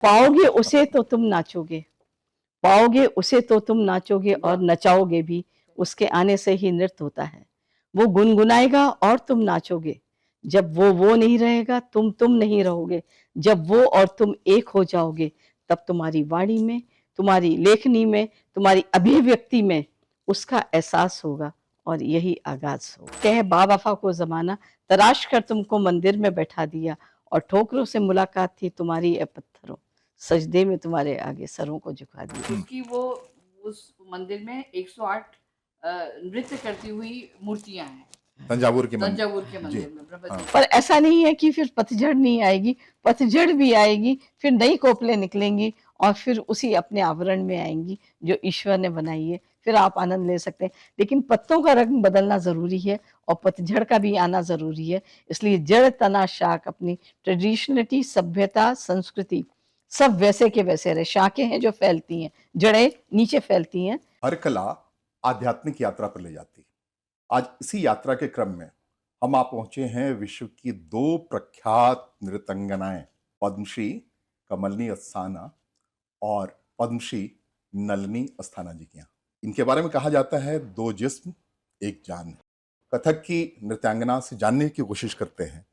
पाओगे उसे तो तुम नाचोगे, पाओगे उसे तो तुम नाचोगे और नचाओगे भी, उसके आने से ही नृत्य होता है। वो गुनगुनाएगा और तुम नाचोगे। जब वो नहीं रहेगा, तुम नहीं रहोगे। जब वो और तुम एक हो जाओगे, तब तुम्हारी वाणी में, तुम्हारी लेखनी में, तुम्हारी अभिव्यक्ति में उसका एहसास होगा और यही आगाज़ होगा। कहे बा-वफ़ा को ज़माना, तराश कर तुमको मंदिर में बैठा दिया और ठोकरों से मुलाकात थी तुम्हारी ए पत्थरों, सजदे में तुम्हारे आगे सरों को झुका दिया। क्योंकि वो उस मंदिर में 108 नृत्य करती हुई मूर्तियां हैं तंजावुर के तंजावुर के जी मंदिर में ब्रह्मा जी हाँ। की। पर ऐसा नहीं है कि फिर पतझड़ नहीं आएगी, पतझड़ भी आएगी, फिर नई कोपलें निकलेंगी और फिर उसी अपने आवरण में आएँगी जो ईश्वर ने बनाई है, फिर आप आनंद ले सकते हैं। लेकिन पत्तों का रंग बदलना ज़रूरी है और पतझड़ का भी आना ज़रूरी है। इसलिए जड़, तना, शाख अपनी ट्रेडिशनलिटी, सभ्यता, संस्कृति सब वैसे के वैसे रहे। शाखें हैं जो फैलती हैं, जड़ें नीचे फैलती हैं। हर कला आध्यात्मिक यात्रा पर ले जाती है। आज इसी यात्रा के क्रम में हम आप पहुंचे हैं विश्व की 2 प्रख्यात नृत्यांगनाएं, पद्मश्री कमलिनी अस्थाना और पद्मश्री नलिनी अस्थाना जी के यहाँ। इनके बारे में कहा जाता है 2 जिस्म एक जान है। कथक की नृत्यांगना से जानने की कोशिश करते हैं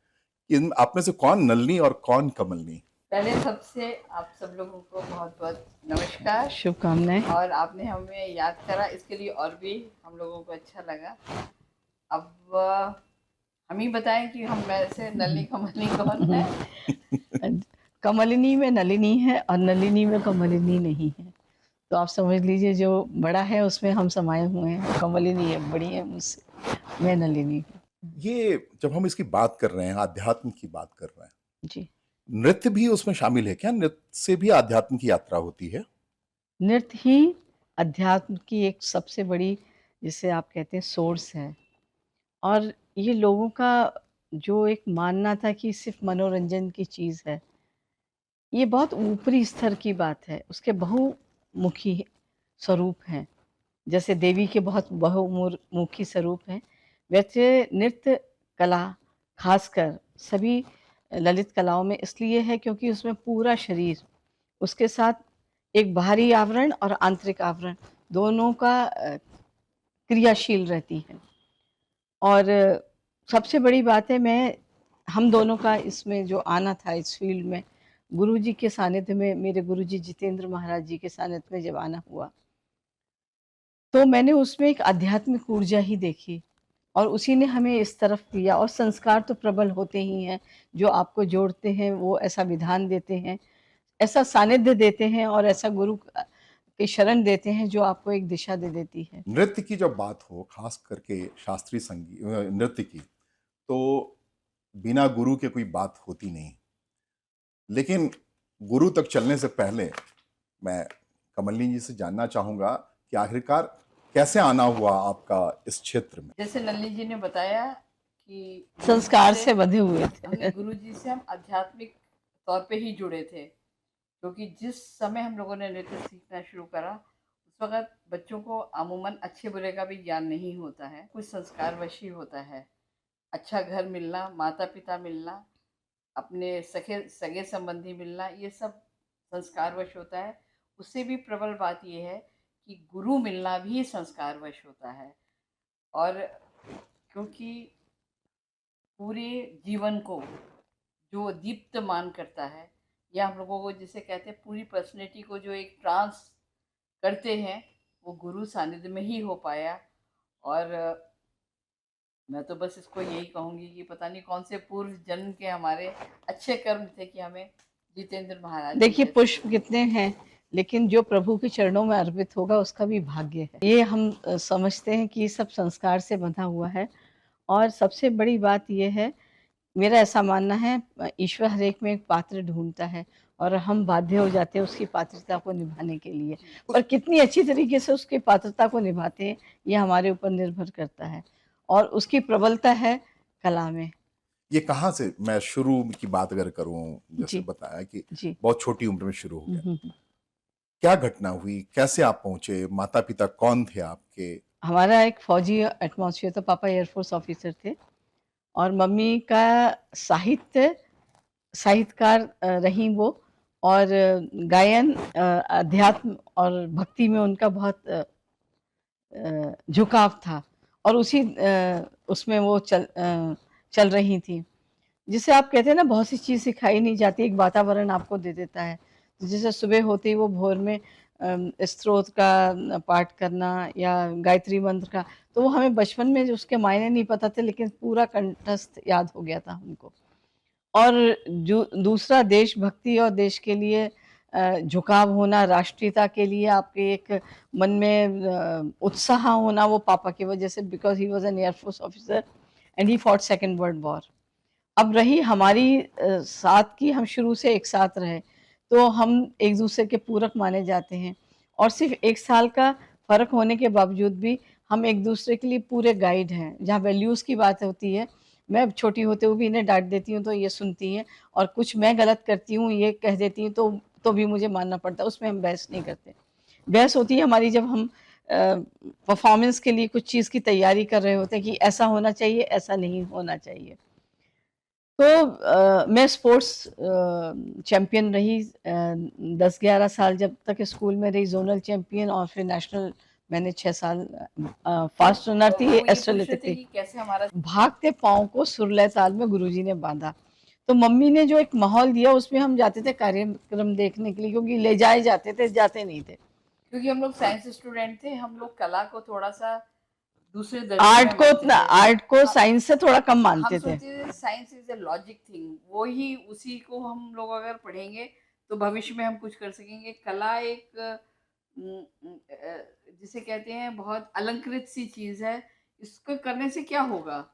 कि इन आप में से कौन नलिनी और कौन कमलिनी। पहले सबसे आप सब लोगों को बहुत बहुत नमस्कार, शुभकामनाएं। और आपने हमें याद करा, इसके लिए और भी हम लोगों को अच्छा लगा। अब हम ही बताएं कि हम में से नलिनी कमलिनी कौन है। कमलिनी में नलिनी है और नलिनी में कमलिनी नहीं है, तो आप समझ लीजिए जो बड़ा है उसमें हम समाये हुए हैं। कमलिनी है, बड़ी है मुझसे, मैं नलिनी हूँ। ये जब हम इसकी बात कर रहे हैं, आध्यात्म की बात कर रहे हैं, जी। नृत्य भी उसमें शामिल है क्या? नृत्य से भी आध्यात्म की यात्रा होती है? नृत्य ही अध्यात्म की एक सबसे बड़ी, जिसे आप कहते हैं, सोर्स है। और ये लोगों का जो एक मानना था कि सिर्फ मनोरंजन की चीज़ है, ये बहुत ऊपरी स्तर की बात है। उसके बहुमुखी स्वरूप हैं। जैसे देवी के बहुत बहुमुखी स्वरूप हैं, वैसे नृत्य कला खासकर सभी ललित कलाओं में इसलिए है क्योंकि उसमें पूरा शरीर, उसके साथ एक बाहरी आवरण और आंतरिक आवरण दोनों का क्रियाशील रहती है। और सबसे बड़ी बात है, हम दोनों का इसमें जो आना था इस फील्ड में, गुरुजी के सानिध्य में, मेरे गुरुजी जितेंद्र महाराज जी के सानिध्य में जब आना हुआ, तो मैंने उसमें एक आध्यात्मिक ऊर्जा ही देखी और उसी ने हमें इस तरफ किया। और संस्कार तो प्रबल होते ही हैं, जो आपको जोड़ते हैं, वो ऐसा विधान देते हैं, ऐसा सानिध्य देते हैं और ऐसा गुरु की शरण देते हैं जो आपको एक दिशा दे देती है। नृत्य की जब बात हो, खास करके शास्त्रीय संगीत नृत्य की, तो बिना गुरु के कोई बात होती नहीं। लेकिन गुरु तक चलने से पहले मैं कमलिनी जी से जानना चाहूंगा कि आखिरकार कैसे आना हुआ आपका इस क्षेत्र में। जैसे नलिनी जी ने बताया कि संस्कार से बंधे हुए थे। गुरु जी से हम आध्यात्मिक तौर पे ही जुड़े थे, क्योंकि जिस समय हम लोगों ने नृत्य सीखना शुरू करा, उस वक़्त बच्चों को अमूमन अच्छे बुरे का भी ज्ञान नहीं होता है, कुछ संस्कारवश ही होता है। अच्छा घर मिलना, माता-पिता मिलना, अपने सगे संबंधी मिलना, ये सब संस्कारवश होता है। उससे भी प्रबल बात ये है कि गुरु मिलना भी संस्कारवश होता है। और क्योंकि पूरे जीवन को जो दीप्तमान करता है, या हम लोगों को जिसे कहते हैं पूरी पर्सनैलिटी को जो एक ट्रांस करते हैं, वो गुरु सानिध्य में ही हो पाया। और मैं तो बस इसको यही कहूँगी कि पता नहीं कौन से पूर्व जन्म के हमारे अच्छे कर्म थे कि हमें जितेंद्र महाराज। देखिए पुष्प कितने हैं, लेकिन जो प्रभु के चरणों में अर्पित होगा उसका भी भाग्य है। ये हम समझते हैं कि ये सब संस्कार से बंधा हुआ है। और सबसे बड़ी बात ये है, मेरा ऐसा मानना है, ईश्वर हर एक में एक पात्र ढूंढता है और हम बाध्य हो जाते हैं उसकी पात्रता को निभाने के लिए। पर कितनी अच्छी तरीके से उसकी पात्रता को निभाते हैं, ये हमारे ऊपर निर्भर करता है। और उसकी प्रबलता है कला में। ये कहाँ से, मैं शुरू की बात अगर करूं, जैसे जी बताया कि जी। बहुत छोटी उम्र में शुरू हो गया, क्या घटना हुई, कैसे आप पहुंचे, माता पिता कौन थे आपके? हमारा एक फौजी एटमॉस्फेयर था, पापा एयरफोर्स ऑफिसर थे और मम्मी का साहित्यकार रहीं वो। और गायन, अध्यात्म और भक्ति में उनका बहुत झुकाव था और उसी उसमें वो चल रही थी। जिसे आप कहते हैं ना, बहुत सी चीज़ सिखाई नहीं जाती, एक वातावरण आपको दे देता है। जैसे सुबह होते ही वो भोर में स्तोत्र का पाठ करना या गायत्री मंत्र का, तो वो हमें बचपन में जो उसके मायने नहीं पता थे, लेकिन पूरा कंठस्थ याद हो गया था हमको। और जो दूसरा देशभक्ति और देश के लिए झुकाव होना, राष्ट्रीयता के लिए आपके एक मन में उत्साह होना, वो पापा की वजह से, because he was an air force officer and he fought second world war. अब रही हमारी साथ की, हम शुरू से एक साथ रहे, तो हम एक दूसरे के पूरक माने जाते हैं और सिर्फ 1 साल का फ़र्क होने के बावजूद भी हम एक दूसरे के लिए पूरे गाइड हैं। जहाँ वैल्यूज़ की बात होती है, मैं छोटी होते हुए भी इन्हें डाँट देती हूँ तो ये सुनती हैं, और कुछ मैं गलत करती हूँ, ये कह देती हैं तो भी मुझे मानना पड़ता है, उसमें हम बहस नहीं करते। बहस होती है हमारी जब हम परफ़ॉर्मेंस के लिए कुछ चीज़ की तैयारी कर रहे होते हैं कि ऐसा होना चाहिए, ऐसा नहीं होना चाहिए। तो मैं स्पोर्ट्स चैंपियन रही 10-11 साल, जब तक स्कूल में रही ज़ोनल चैंपियन, और फिर नेशनल मैंने 6 साल फास्ट रनर तो थी, वो ये पूछ रहे एथलेटिक थे थी। कि कैसे हमारा भागते पाँव को सुरलय ताल में गुरुजी ने बाँधा। तो मम्मी ने जो एक माहौल दिया, उसमें हम जाते थे कार्यक्रम देखने के लिए, क्योंकि ले जाए जाते थे, जाते नहीं थे। क्योंकि हम लोग साइंस स्टूडेंट थे, हम लोग कला को थोड़ा-सा दूसरे दर्जे में मानते थे। आर्ट को हाँ, साइंस से थोड़ा कम हम मानते थे। सोचते थे science is a logic thing, वो ही उसी को हम लोग अगर पढ़ेंगे, तो भविष्य में हम कुछ कर सकेंगे। कला एक जिसे कहते हैं बहुत अलंकृत सी चीज़ है, इसको करने से क्या होगा?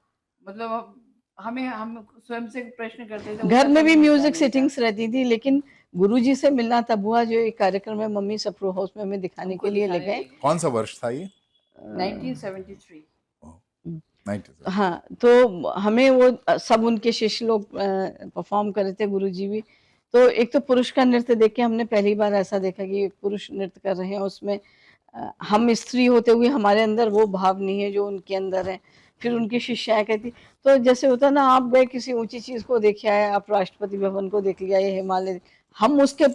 मतलब हम स्वयं से प्रश्न करते थे, घर उसका में कभी भी मिलता म्यूजिक नहीं था। सेटिंग्स रहती थी, लेकिन गुरुजी से मिलना तब हुआ जो एक कार्यक्रम में मम्मी सप्रो हाउस में हमें दिखाने हमको के लिए ले दिखाने गए। ले गए। कौन सा वर्ष था ये? 1973। ओह, हम्म, 97। हाँ, तो हमें वो सब उनके शिष्य लोग परफॉर्म कर रहे थे, गुरुजी भी। तो एक तो पुरुष का नृत्य देख के हमने पहली बार ऐसा देखा कि पुरुष नृत्य कर रहे हैं, उसमें हम स्त्री होते हुए हमारे अंदर वो भाव नहीं है जो उनके अंदर है। फिर उनकी शिष्याएं कहती, तो जैसे होता ना, आप गए किसी ऊंची चीज को देख आए, आप राष्ट्रपति भवन को देख लिया, ये हिमालय, हम उसके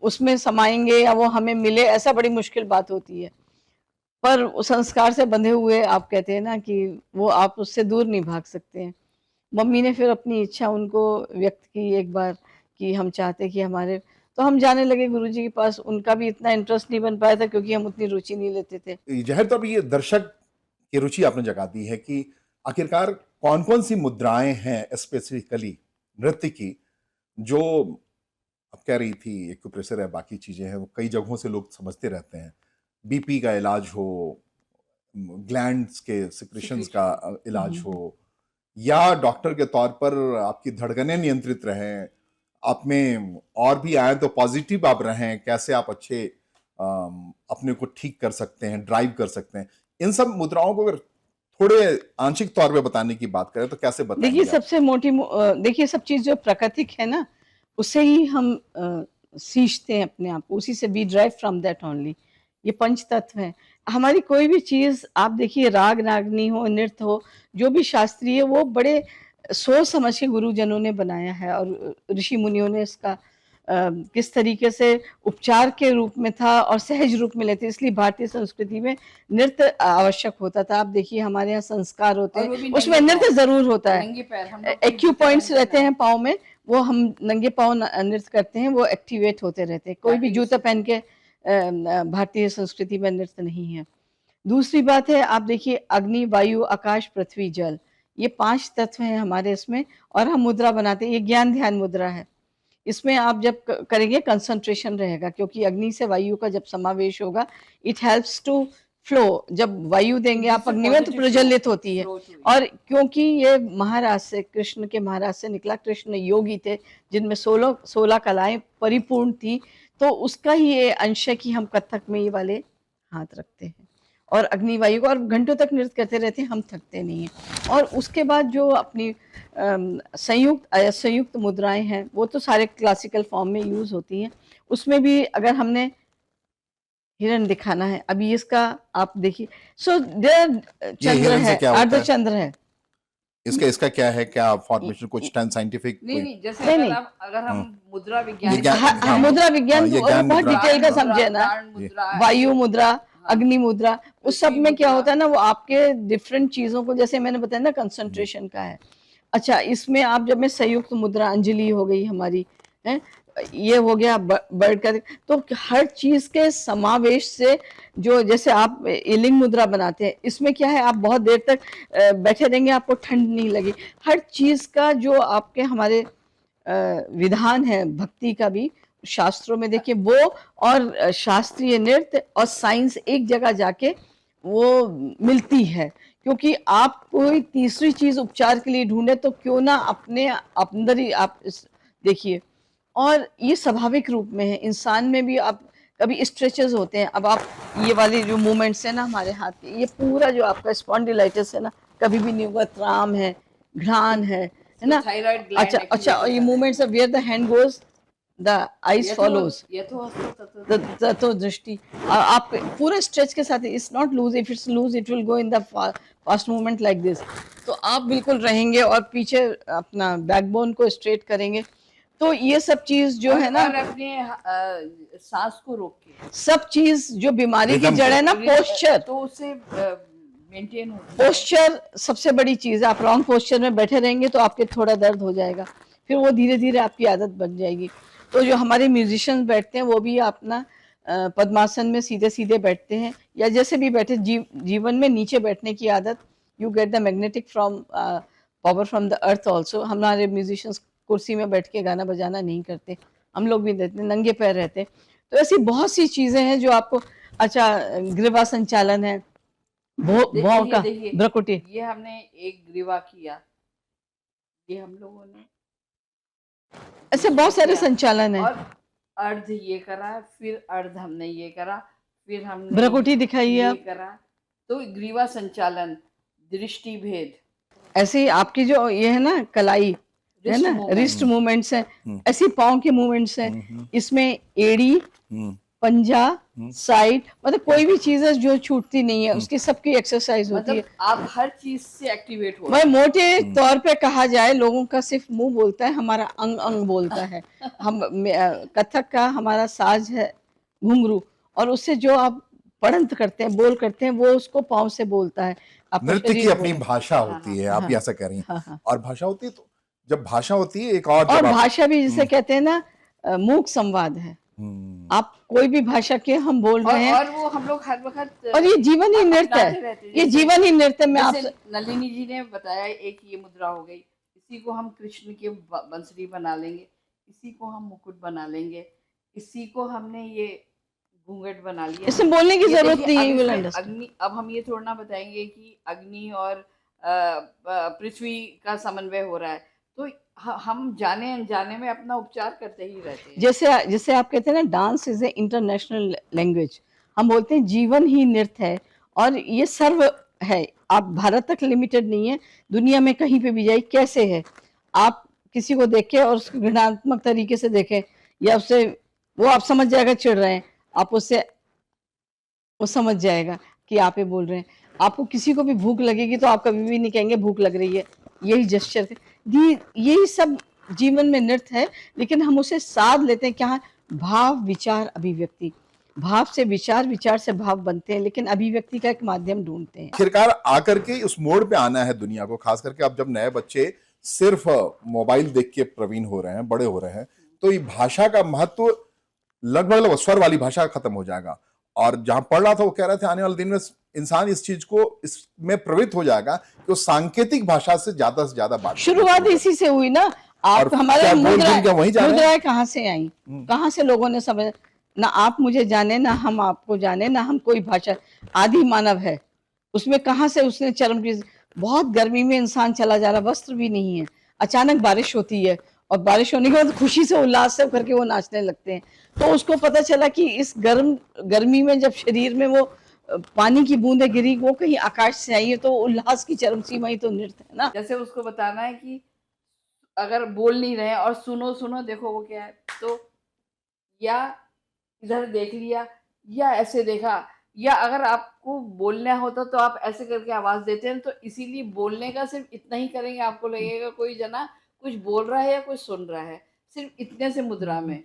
उसमें समाएंगे या वो हमें मिले, ऐसा बड़ी मुश्किल बात होती है। पर उस संस्कार से बंधे हुए, आप कहते हैं ना कि वो आप उससे दूर नहीं भाग सकते हैं। मम्मी ने फिर अपनी इच्छा उनको व्यक्त की एक बार कि हम चाहते कि हमारे, तो हम जाने लगे गुरुजी के पास। उनका भी इतना इंटरेस्ट नहीं बन पाया था, क्योंकि हम उतनी रुचि नहीं लेते थे। ज़ाहिर तौर पे ये दर्शक की रुचि आपने जगा दी है कि आखिरकार कौन-कौन सी मुद्राएँ हैं स्पेसिफिकली नृत्य की, जो आप कह रही थी, एक तो प्रेशर है, बाकी चीज़ें हैं, वो कई जगहों से लोग समझते रहते हैं। बीपी का इलाज हो, ग्लैंड्स के सिक्रीशंस का सिक्रीशन। इलाज हम्म। हो, या डॉक्टर के तौर पर आपकी धड़कनें नियंत्रित रहें, आप में और भी आए तो पॉजिटिव आप रहें, कैसे आप अच्छे अपने को ठीक कर सकते हैं, ड्राइव कर सकते हैं। इन सब मुद्राओं को अगर थोड़े आंशिक तौर पे बताने की बात करें तो कैसे देखिए बताएंगे आप? सबसे देखिए सब चीज़ जो प्राकृतिक है ना, उससे ही हम सींचते हैं अपने आप को, उसी से we drive from that only. ये पंच तत्व है। हमारी कोई भी चीज़ आप देखिए, राग रागनी हो, नृत्य हो, जो भी शास्त्रीय, वो बड़े सोच समझ के गुरुजनों ने बनाया है, और ऋषि मुनियों ने इसका किस तरीके से उपचार के रूप में था और सहज रूप में लेते, इसलिए भारतीय संस्कृति में नृत्य आवश्यक होता था। आप देखिए हमारे यहाँ संस्कार होते और हैं, वो भी उसमें नंगे नृत्य पाँव, ज़रूर होता है। नंगे पैर, हम लोग कोई एक्यू जूते पॉइंट्स पहनते रहते ना। हैं पाँव में, वो हम नंगे पाँव नृत्य करते हैं, वो एक्टिवेट होते रहते हैं। कोई भी टैपिंग जूता से। पहन के भारतीय संस्कृति में नृत्य नहीं है। दूसरी बात है, आप देखिए अग्नि, वायु, आकाश, पृथ्वी, जल, ये 5 तत्व हैं हमारे इसमें, और हम मुद्रा बनाते हैं। ये ज्ञान ध्यान मुद्रा है। इसमें आप जब करेंगे, कंसंट्रेशन रहेगा, क्योंकि अग्नि से वायु का जब समावेश होगा, इट हेल्प्स टू फ्लो। जब वायु इट देंगे आप गिव्स अ अग्नि में, तो पॉजिटिव प्रज्वलित होती है। Flow to it. और क्योंकि ये महाराज से, कृष्ण के महाराज से निकला, कृष्ण योगी थे जिनमें 16 कलाएं परिपूर्ण थी, तो उसका ही ये अंश है कि हम कथक में ये वाले हाथ रखते हैं और अग्नि वायु को, और घंटों तक नृत्य करते रहते हैं, हम थकते नहीं हैं। और उसके बाद जो अपनी संयुक्त असंयुक्त मुद्राएं हैं, वो तो सारे क्लासिकल फॉर्म में यूज होती हैं। उसमें भी अगर हमने हिरण दिखाना है, अभी इसका आप देखिए, सो देयर ये चंद्र हिरन से है, क्या होता है? अर्धचंद्र है, इसका इसका क्या है, क्या फॉर्मेशन, इ- कुछ साइंटिफिक नहीं कोई? नहीं, जैसे नहीं अगर नहीं, अगर हम हाँ, मुद्रा ये विज्ञान ज्ञान, को हाँ, समझें, मुद्रा विज्ञान ये वो ज्ञान बहुत मुद्रा, डिटेल प्राण का मुद्रा, समझे ना। प्राण जी, मुद्रा, वायु ऐसे, मुद्रा, हाँ, अग्नि मुद्रा, उस सब पृथ्वी में क्या मुद्रा, होता है ना, वो आपके डिफरेंट चीजों को, जैसे मैंने बताया ना, जी, कंसंट्रेशन का है। अच्छा, इसमें आप जब मैं संयुक्त मुद्रा, अंजलि हो गई हमारी, है, ये हो गया बर्ड का, तो हर चीज के समावेश से, जो जैसे आप लिंग मुद्रा बनाते हैं, इसमें क्या है, आप बहुत देर तक बैठे रहेंगे, आपको ठंड नहीं लगी। हर चीज का जो आपके हमारे विधान है, भक्ति का भी, शास्त्रों में देखिए वो, और शास्त्रीय नृत्य और साइंस एक जगह जाके वो मिलती है। क्योंकि आप कोई तीसरी चीज उपचार के लिए ढूंढे तो क्यों ना अपने अंदर ही आप देखिए। और ये स्वाभाविक रूप में है, इंसान में भी आप कभी स्ट्रेचेस होते हैं। अब आप ये वाले जो मूवमेंट्स है ना हमारे हाथ के, ये पूरा जो आपका स्पॉन्डिलाइटिस है ना, कभी भी नहीं होगा, त्राम है, घ्राण है इसको ना। थायराइड अच्छा ग्लैंड अच्छा, और एक्टिवेटेड ये कर रहे movements of where the hand goes the eyes हैं। फॉलोज, यथो तत्व तो दृष्टि, आप पूरा स्ट्रेच के साथ, it's not loose, if it's loose it will go in the fast movement like this. तो आप बिल्कुल रहेंगे और पीछे अपना बैकबोन को स्ट्रेट करेंगे। तो ये सब चीज जो है ना, और अपने सांस को रोक के, सब चीज जो बीमारी की रिदम जड़ को, है ना, पोस्चर, तो उससे मेंटेन होती है। पोस्चर सबसे बड़ी चीज है। आप रॉन्ग पोस्चर में बैठे रहेंगे तो आपके थोड़ा दर्द हो जाएगा, फिर वो धीरे धीरे आपकी आदत बन जाएगी। तो जो हमारे म्यूजिशियंस बैठते हैं वो भी अपना पद्मासन में सीधे सीधे बैठते हैं, या जैसे भी बैठे, जीवन में नीचे बैठने की आदत, you get the magnetic from power from the earth also. हमारे म्यूजिशियंस कुर्सी में बैठ के गाना बजाना नहीं करते, हम लोग भी देते, नंगे पैर रहते। तो ऐसी बहुत सी चीजें हैं जो आपको, अच्छा, ग्रीवा संचालन है, भौं देखिए का, देखिए, भ्रकुटी, ये हमने एक ग्रीवा किया, ये हम लोगों ने ऐसे दूसरा बहुत सारे किया, संचालन है। और अर्ध ये करा, फिर अर्ध हमने ये करा, फिर हमने भ्रकुटी दिखाइए ये आप। करा। तो ग्रीवा संचालन, दृष्टि भेद, ऐसे ही आपकी जो ये है ना कलाई, है रिस्ट ना, रिस्ट मूवमेंट, मूवमेंट्स हैं, ऐसी पाँव के मूवमेंट्स हैं। हम्म, इसमें एड़ी, हम्म, पंजा, हम्म, साइड, मतलब कोई भी चीज है जो छूटती नहीं है, हम्म, उसकी सबकी एक्सरसाइज होती है। मतलब आप हर चीज से एक्टिवेट हो मैं रहे मोटे तौर पे कहा जाए, लोगों का सिर्फ मुंह बोलता है, हमारा अंग अंग बोलता है। हम कथक का हमारा साज है घुंघरू, और उससे जो आप पढ़ंत करते हैं, बोल करते हैं, वो उसको पाँव से बोलता है, आपका नृत्य की शरीर अपनी बोले। भाषा हाँ होती हाँ है, आप हाँ ही ऐसा कह रही हैं। हाँ हाँ। और भाषा होती है, तो जब भाषा होती है एक, और और जब आप, भाषा भी जिसे कहते हैं ना, मूक संवाद है। हम्म, आप कोई भी भाषा के हम बोल रहे हैं, और वो हम लोग हर वक्त और ये जीवन ही नृत्य अपनाते है, रहते हैं। ये जैसे जीवन ही नृत्य में आप। जैसे नलिनी जी ने बताया, एक ये मुद्रा हो गई, इसी को हम कृष्ण के बंसरी बना लेंगे, इसी को हम मुकुट बना लेंगे, इसी को हमने ये घूंघट बना लिया। इसमें बोलने की ये जरूरत देखिए, नहीं है, अब यू विल इसमें अंडरस्टैंड। अग्नि, अब हम ये थोड़ा ना बताएंगे कि अग्नि और पृथ्वी का समन्वय हो रहा है। तो हम जाने अनजाने में अपना उपचार करते ही रहते हैं। जैसे जैसे आप कहते हैं ना, dance is a international language, हम बोलते हैं जीवन ही नृत्य है, और ये सर्व है। आप भारत तक लिमिटेड नहीं है, दुनिया में कहीं पे भी जाइए, कैसे है, आप किसी को देखें और उसको घृणात्मक तरीके से देखें, या उससे, वो आप समझ जाएगा चिढ़ रहे हैं, आप उससे, वो समझ जाएगा कि आप ये बोल रहे हैं। आपको किसी को भी भूख लगेगी तो आप कभी भी नहीं कहेंगे भूख लग रही है, यही जेस्चर थे। यही सब जीवन में नृत्य है, लेकिन हम उसे साध लेते हैं क्या, भाव विचार अभिव्यक्ति, भाव से विचार, विचार से भाव बनते हैं, लेकिन अभिव्यक्ति का एक माध्यम ढूंढते हैं। आखिरकार आकर के उस मोड़ पे आना है दुनिया को, खास करके अब जब नए बच्चे सिर्फ मोबाइल देख के प्रवीण हो रहे हैं, बड़े हो रहे हैं, तो ये भाषा का महत्व लगभग स्वर वाली भाषा खत्म हो जाएगा। और जहां पढ़ रहा था वो कह रहे थे आने वाले दिन में इंसान इस चीज को, इसमें प्रवृत्त हो जाएगा कि वो सांकेतिक भाषा से ज्यादा बात करना शुरुआत शुरू इसी से हुई ना। और आप हमारे क्या बोल बोल के वहीं जा रहे हैं। मुद्राएं कहाँ से आई, कहाँ से लोगों ने समझ, ना आप मुझे जाने, ना हम आपको जाने, ना हम कोई भाषा, आदि मानव है, उसमें कहाँ से उसने चरम चीज। बहुत गर्मी में इंसान चला जा रहा, वस्त्र भी नहीं है, अचानक बारिश होती है, और बारिश होने के बाद खुशी से, उल्लास से करके वो नाचने लगते हैं। तो उसको पता चला कि इस गर्मी में जब शरीर में वो पानी की बूंदें गिरी, वो कहीं आकाश से आई है, तो उल्लास की चरम सीमा ही तो नृत्य है ना। जैसे उसको बताना है कि अगर बोल नहीं रहे हैं और सुनो सुनो देखो वो क्या है, तो या इधर देख लिया, या ऐसे देखा, या अगर आपको बोलना होता तो आप ऐसे करके आवाज देते हैं, तो इसीलिए बोलने का सिर्फ इतना ही करेंगे, आपको लगेगा कोई जना कुछ बोल रहा है या कुछ सुन रहा है, सिर्फ इतने से मुद्रा में।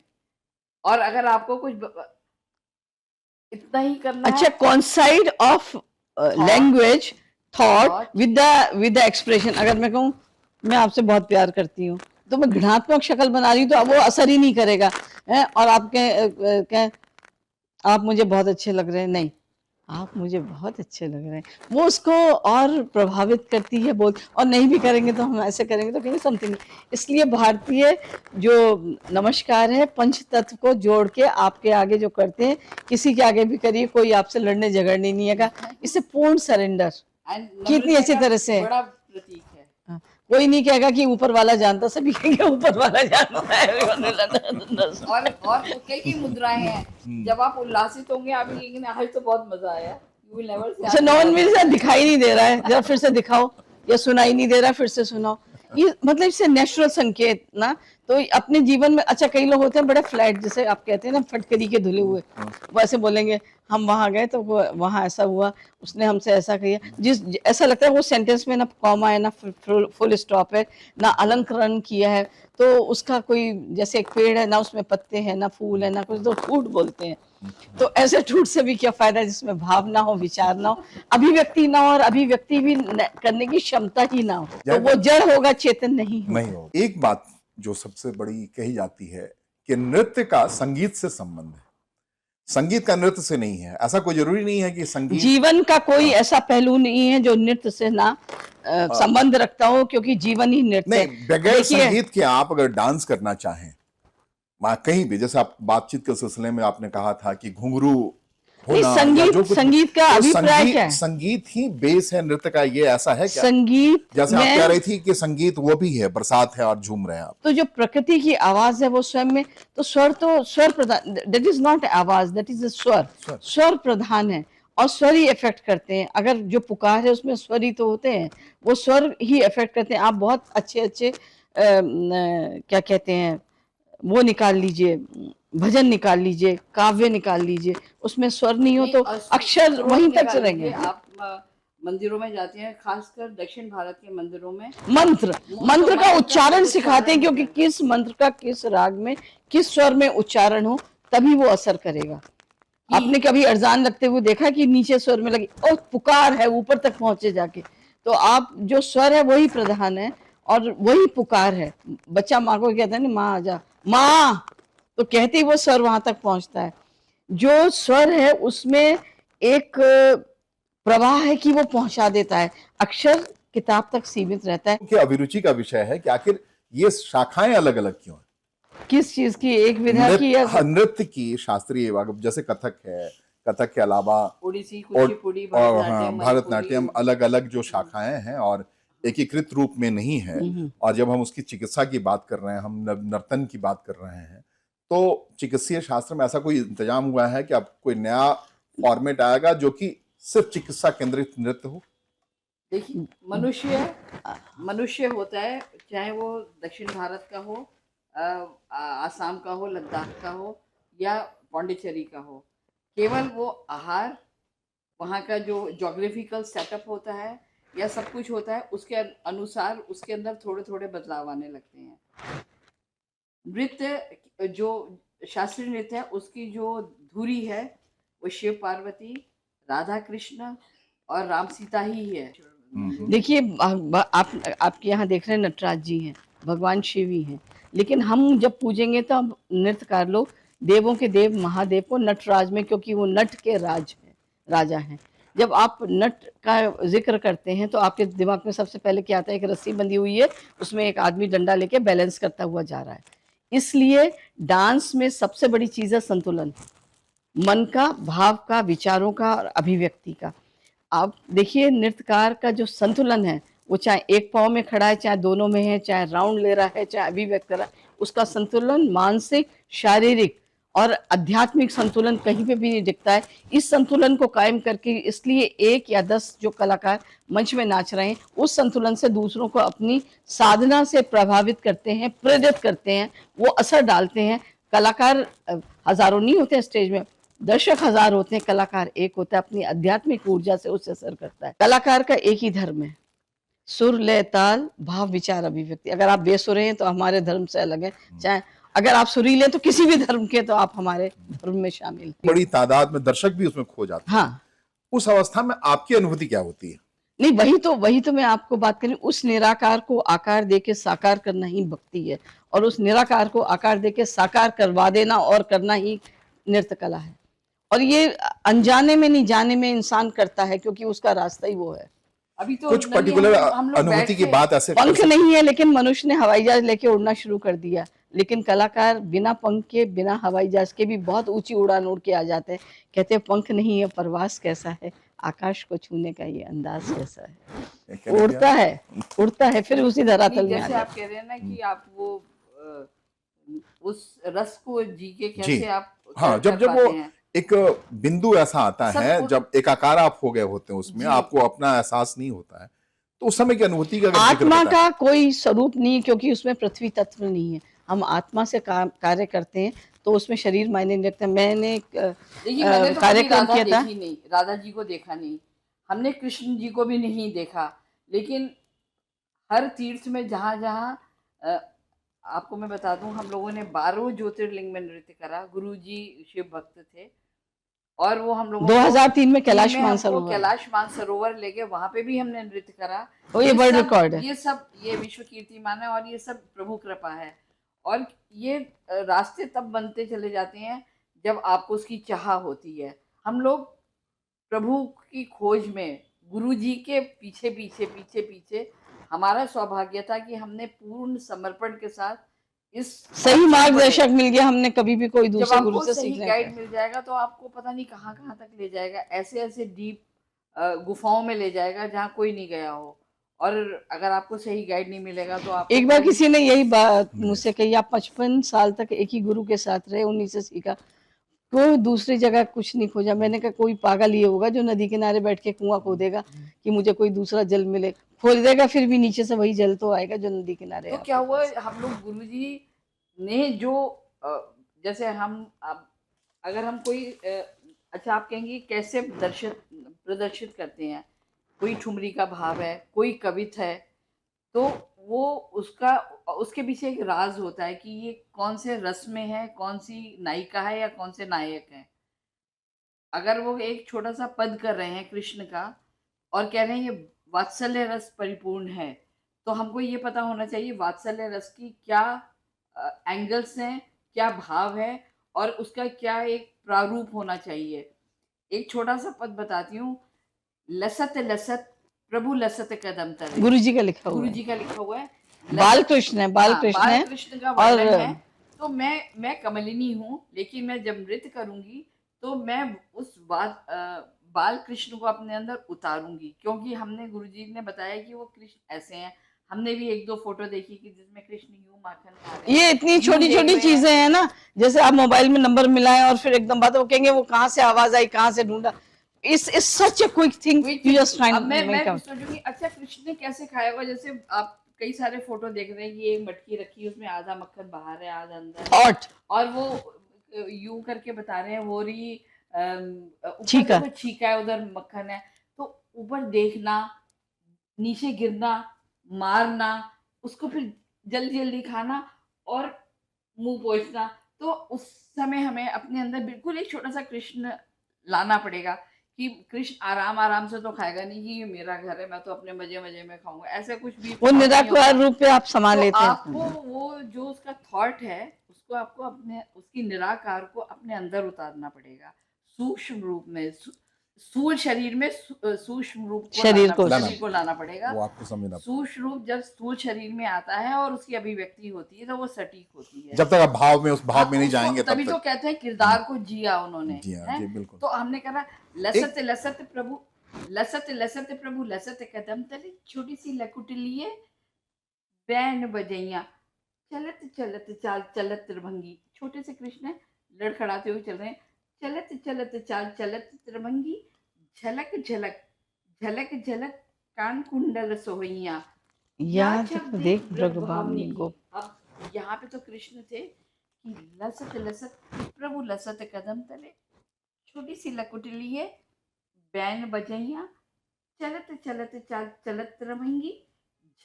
और अगर आपको कुछ इतना ही करना अच्छा, है, कॉन्साइड of language, thought Thought. With the expression. अगर मैं कहूँ मैं आपसे बहुत प्यार करती हूँ, तो मैं घृणात्मक शक्ल बना रही हूँ, तो अब वो असर ही नहीं करेगा है। और आप कहें आप मुझे बहुत अच्छे लग रहे हैं, नहीं, आप मुझे बहुत अच्छे लग रहे हैं, वो उसको और प्रभावित करती है बोल। और नहीं भी करेंगे तो हम ऐसे करेंगे तो कहेंगे समथिंग। इसलिए भारतीय जो नमस्कार है, पंच तत्व को जोड़ के आपके आगे जो करते हैं, किसी के आगे भी करिए, कोई आपसे लड़ने झगड़ने नहीं आएगा। इससे पूर्ण सरेंडर एंड कितनी अच्छी तरह से। बड़ा प्रतीक है। हाँ, कोई नहीं कहेगा कि ऊपर वाला जानता, सभी कहेंगे ऊपर वाला जानता है। और कई मुद्राएं हैं, जब आप उल्लासित होंगे आप कहेंगे आज तो बहुत मजा आया, यू विल नेवर से। अच्छा, नॉन में दिखाई नहीं दे रहा है, जरा फिर से दिखाओ, या सुनाई नहीं दे रहा है, फिर से सुनाओ। ये मतलब इससे नेचुरल संकेत ना, तो अपने जीवन में। अच्छा, कई लोग होते हैं बड़े फ्लैट, जैसे आप कहते हैं ना फटकरी के धुले हुए, वो ऐसे बोलेंगे हम वहां गए तो वहां ऐसा हुआ, उसने हमसे ऐसा किया। ऐसा लगता है वो सेंटेंस में ना कॉमा है, ना फुल स्टॉप है, ना अलंकरण किया है। तो उसका कोई, जैसे एक पेड़ है ना, उसमें पत्ते हैं ना फूल है ना कुछ, तो ठूठ बोलते हैं। तो ऐसे ठूठ से भी क्या फायदा, जिसमें भाव ना हो, विचार ना हो, अभिव्यक्ति ना हो, और अभिव्यक्ति भी करने की क्षमता ही ना हो, तो वो जड़ होगा, चेतन नहीं होगा। नहीं हो। एक बात जो सबसे बड़ी कही जाती है कि नृत्य का संगीत से संबंध है, संगीत का नृत्य से नहीं है। ऐसा कोई जरूरी नहीं है कि संगीत जीवन का कोई ऐसा पहलू नहीं है जो नृत्य से ना संबंध रखता हो, क्योंकि जीवन ही नृत्य है। नहीं, बगैर संगीत के आप अगर डांस करना चाहें कहीं भी, जैसे आप बातचीत के सिलसिले में आपने कहा था कि घुंघरू नहीं, होना, संगीत, जो कुछ संगीत का तो अभिप्राय क्या है? संगीत ही बेस है नृत्य का, ये ऐसा है क्या? संगीत जैसे आप में कह रही थी कि संगीत वो भी है, बरसात है और झूम रहे हैं आप। तो जो प्रकृति की आवाज है वो स्वयं में, तो स्वर प्रधान, दैट इज नॉट आवाज, दैट इज स्वर प्रधान है। और स्वर ही इफेक्ट करते हैं। अगर जो पुकार है उसमें स्वर ही तो होते हैं, वो स्वर ही इफेक्ट करते हैं। आप बहुत अच्छे अच्छे क्या कहते हैं, वो निकाल लीजिए, भजन निकाल लीजिए, काव्य निकाल लीजिए, उसमें स्वर नहीं हो तो अक्षर वहीं तक चलेंगे। आप मंदिरों में जाते हैं, खासकर दक्षिण भारत के मंदिरों में मंत्र का उच्चारण सिखाते हैं, क्योंकि किस मंत्र का किस राग में किस स्वर में उच्चारण हो, तभी वो असर करेगा। आपने कभी अरजान लगते हुए देखा कि नीचे स्वर में लगी, और पुकार है ऊपर तक पहुंचे जाके, तो आप जो स्वर है वही प्रधान है और वही पुकार है। बच्चा माँ को कहता है ना, माँ आजा माँ, तो कहते ही वो स्वर वहां तक पहुंचता है। जो स्वर है उसमें एक प्रवाह है कि वो पहुंचा देता है, अक्षर किताब तक सीमित रहता है। कि अभिरुचि का विषय है कि आखिर ये शाखाएं अलग अलग क्यों है? किस चीज की? एक विधा की या नृत्य की, शास्त्रीय, जैसे कथक है, कथक के अलावा ओडिसी, कुचिपुड़ी, भारतनाट्यम, अलग अलग जो शाखाएं हैं और एकीकृत रूप में नहीं है। और जब हम उसकी चिकित्सा की बात कर रहे हैं, हम नर्तन की बात कर रहे हैं, तो चिकित्सीय शास्त्र में ऐसा कोई इंतजाम हुआ है कि अब कोई नया फॉर्मेट आएगा जो कि सिर्फ चिकित्सा केंद्रित नृत्य हो? देखिए, मनुष्य होता है, चाहे वो दक्षिण भारत का हो, आसाम का हो, लद्दाख का हो या पौंडीचेरी का हो, केवल वो आहार, वहाँ का जो ज्योग्राफिकल सेटअप होता है या सब कुछ होता है, उसके अनुसार उसके अंदर थोड़े थोड़े बदलाव आने लगते हैं। नृत्य, जो शास्त्रीय नृत्य है, उसकी जो धुरी है वो शिव पार्वती, राधा कृष्ण और राम सीता ही है। देखिए, आपके यहाँ देख रहे हैं नटराज जी हैं, भगवान शिव ही हैं, लेकिन हम जब पूजेंगे तो हम नृत्यकार लोग देवों के देव महादेव को नटराज में, क्योंकि वो नट के राजा हैं। जब आप नट का जिक्र करते हैं तो आपके दिमाग में सबसे पहले क्या आता है? एक रस्सी बंधी हुई है, उसमें एक आदमी डंडा लेके बैलेंस करता हुआ जा रहा है। इसलिए डांस में सबसे बड़ी चीज है संतुलन, मन का, भाव का, विचारों का और अभिव्यक्ति का। आप देखिए, नृत्यकार का जो संतुलन है, वो चाहे एक पाँव में खड़ा है, चाहे दोनों में है, चाहे राउंड ले रहा है, चाहे अभिव्यक्त कर रहा है, उसका संतुलन मानसिक, शारीरिक और आध्यात्मिक संतुलन कहीं पे भी नहीं दिखता है। इस संतुलन को कायम करके, इसलिए 1 या 10 जो कलाकार मंच में नाच रहे हैं, उस संतुलन से दूसरों को अपनी साधना से प्रभावित करते हैं, प्रेरित करते हैं, वो असर डालते हैं। कलाकार हजारों नहीं होते स्टेज में, दर्शक हजार होते हैं, कलाकार एक होता है, अपनी आध्यात्मिक ऊर्जा से उसे असर करता है। कलाकार का एक ही धर्म है, सुर लय ताल भाव विचार अभिव्यक्ति। अगर आप बेसुरे हैं तो हमारे धर्म से अलग है, चाहे अगर आप सुरीले हैं तो किसी भी धर्म के, तो आप हमारे धर्म में शामिल हैं। बड़ी तादाद में दर्शक भी उसमें खो जाते हैं। हाँ, उस अवस्था में आपकी अनुभूति क्या होती है? नहीं वही तो मैं आपको बात करी, उस निराकार को आकार देके साकार करना ही भक्ति है, और उस निराकार को आकार देके साकार करवा देना और करना ही नृत्य कला है। और ये अनजाने में नहीं, जाने में इंसान करता है, क्योंकि उसका रास्ता ही वो है। अभी तो कुछ नहीं, पर्टिकुलर हम लोग अनुभूति की बैठ बात ऐसे कर पंख सकते नहीं है, लेकिन मनुष्य ने हवाई जहाज लेके उड़ना शुरू कर दिया, लेकिन कलाकार बिना पंख के, बिना हवाई जहाज के भी बहुत ऊंची उड़ान उड़ के आ जाते हैं। कहते हैं पंख नहीं है, परवास कैसा है, आकाश को छूने का ये अंदाज कैसा है। हैं? उड़ता है फिर उसी धरातल नहीं, में आ जैसे जाता आप कह रहे हैं ना कि आप वो उस रस को जी के जी। कैसे आप हाँ, कर जब पाते वो हैं। एक बिंदु ऐसा आता सब है उस- जब एकाकार आप हो गए होते हैं, उसमें जी। आपको अपना एहसास नहीं होता है, तो उस समय की अनुभूति का अगर जिक्र आत्मा बताएं। का कोई स्वरूप नहीं है, क्योंकि उसमें पृथ्वी तत्व नहीं है। हम आत्मा से कार्य करते हैं, तो उसमें शरीर मायने नहीं रखता। मैंने देखिए, मैंने तो कभी कार्यक्रम राधा किया था। देखी नहीं, राधा जी को देखा नहीं, हमने कृष्ण जी को भी नहीं देखा, लेकिन हर तीर्थ में जहाँ जहाँ आपको मैं बता दूं, हम लोगों ने 12 ज्योतिर्लिंग में नृत्य करा। गुरु जी शिव भक्त थे, और वो हम लोगों को 2003 में कैलाश हमको मानसरोवर, कैलाश मानसरोवर लेके वहां पे भी हमने नृत्य करा। वो ये वर्ल्ड रिकॉर्ड है। ये विश्व कीर्तिमान है, और ये सब प्रभु कृपा है। और ये रास्ते तब बनते चले जाते हैं जब आपको उसकी चाह होती है। हम लोग प्रभु की खोज में गुरु जी के पीछे पीछे पीछे पीछे, हमारा सौभाग्य था कि हमने पूर्ण समर्पण के साथ इस सही मार्गदर्शक मिल गया, हमने कभी भी कोई जब दूसरे गुरु आपको से सही सीखने गाइड का। मिल जाएगा तो आपको पता नहीं कहाँ कहाँ तक ले जाएगा, ऐसे ऐसे डीप गुफाओं में ले जाएगा जहाँ कोई नहीं गया हो। और अगर आपको सही गाइड नहीं मिलेगा तो आप एक बार किसी ने यही बात मुझसे कही, आप 55 साल तक एक ही गुरु के साथ रहे, उन्हीं से सीखा, कोई दूसरी जगह कुछ नहीं खोजा। मैंने कहा कोई पागल ये होगा जो नदी किनारे बैठ के कुआं खोदेगा कि मुझे कोई दूसरा जल मिले, खोद देगा फिर भी नीचे से वही जल तो आएगा जो नदी किनारे। तो क्या हुआ, हम लोग गुरुजी ने जो जैसे अगर हम कोई अच्छा, आप कहेंगे कैसे प्रदर्शित करते हैं, कोई ठुमरी का भाव है, कोई कवित है, तो वो उसके पीछे एक राज होता है कि ये कौन से रस में है, कौन सी नायिका है या कौन से नायक है। अगर वो एक छोटा सा पद कर रहे हैं कृष्ण का और कह रहे हैं ये वात्सल्य रस परिपूर्ण है, तो हमको ये पता होना चाहिए वात्सल्य रस की क्या एंगल्स हैं, क्या भाव है, और उसका क्या एक प्रारूप होना चाहिए। एक छोटा सा पद बताती हूँ। लसत लसत प्रभु लसत कदम तले, गुरु जी का लिखा हुआ गुरु है, जी का लिखा हुआ है। बाल कृष्ण है, बाल हाँ, कृष्ण बाल है। कृष्ण का और वर्णन है। तो मैं कमलिनी हूँ, लेकिन मैं जब नृत्य करूंगी तो मैं उस बाल कृष्ण को अपने अंदर उतारूंगी, क्योंकि हमने गुरुजी ने बताया कि वो कृष्ण ऐसे हैं। हमने भी एक दो फोटो देखी कि जिसमें कृष्ण यूं माखन खा रहे हैं, ये इतनी यूं छोटी देख छोटी रहे हैं। चीजें हैं ना, जैसे आप मोबाइल में नंबर मिलाएं और फिर एकदम बात, वो कहेंगे वो कहाँ से आवाज आई, कहाँ से ढूंढा। Is such a quick thing you just अब फाइंड मैं मेक आउट। सोचूंगी अच्छा कृष्ण ने कैसे खाया होगा। जैसे आप कई सारे फोटो देख रहे हैं कि एक मटकी रखी है, उसमें आधा मक्खन बाहर है आधा अंदर है, हॉट और वो यूं करके बता रहे हैं हो रही ऊपर छीका। देखो छीका है, उधर मक्खन है। तो ऊपर देखना, नीचे गिरना, मारना, उसको फिर जल्दी जल्दी खाना और मुंह पोंछना। तो उस समय हमें अपने अंदर बिल्कुल एक छोटा सा कृष्ण लाना पड़ेगा कि कृष्ण आराम आराम से तो खाएगा नहीं कि ये मेरा घर है, मैं तो अपने मजे मजे में खाऊंगा, ऐसा कुछ भी वो नहीं निराकार होगा। रूप पे आप समा तो लेते हैं। आपको वो जो उसका थॉट है, उसको आपको अपने उसकी निराकार को अपने अंदर उतारना पड़ेगा, सूक्ष्म रूप में, स्थूल शरीर में सूक्ष्म रूप को शरीर को शरीर को लाना पड़ेगा। वो आपको समझना पड़ेगा। सूक्ष्म रूप जब स्थूल शरीर में आता है और उसकी अभिव्यक्ति होती है तो वो सटीक होती है। जब तक आप भाव में, उस भाव में नहीं उसको जाएंगे तब तभी तो तक। कहते हैं किरदार को जिया उन्होंने, जी हाँ, है? जी बिल्कुल। तो हमने कहा लसत लसत प्रभु लसत लसत प्रभु लसत कदम तले, छोटी सी लकुटलिए बैन बजैया, चलत चलत चाल चलत त्रिभंगी। छोटे से कृष्ण है, लड़खड़ाते हुए चल रहे हैं, चलत चलत चाल चलत त्रिभंगी, झलक झलक झलक झलक कान कुंडल सोहैया, याद छप देख ब्रग भ्रगभावनी भावनी। गोप। अब यहाँ पे तो कृष्ण थे कि लसत लसत प्रभु लसत कदम तले, छोटी सी लकुटली है, बैन बजैया, चलत चलत चाल चलत रमंगी,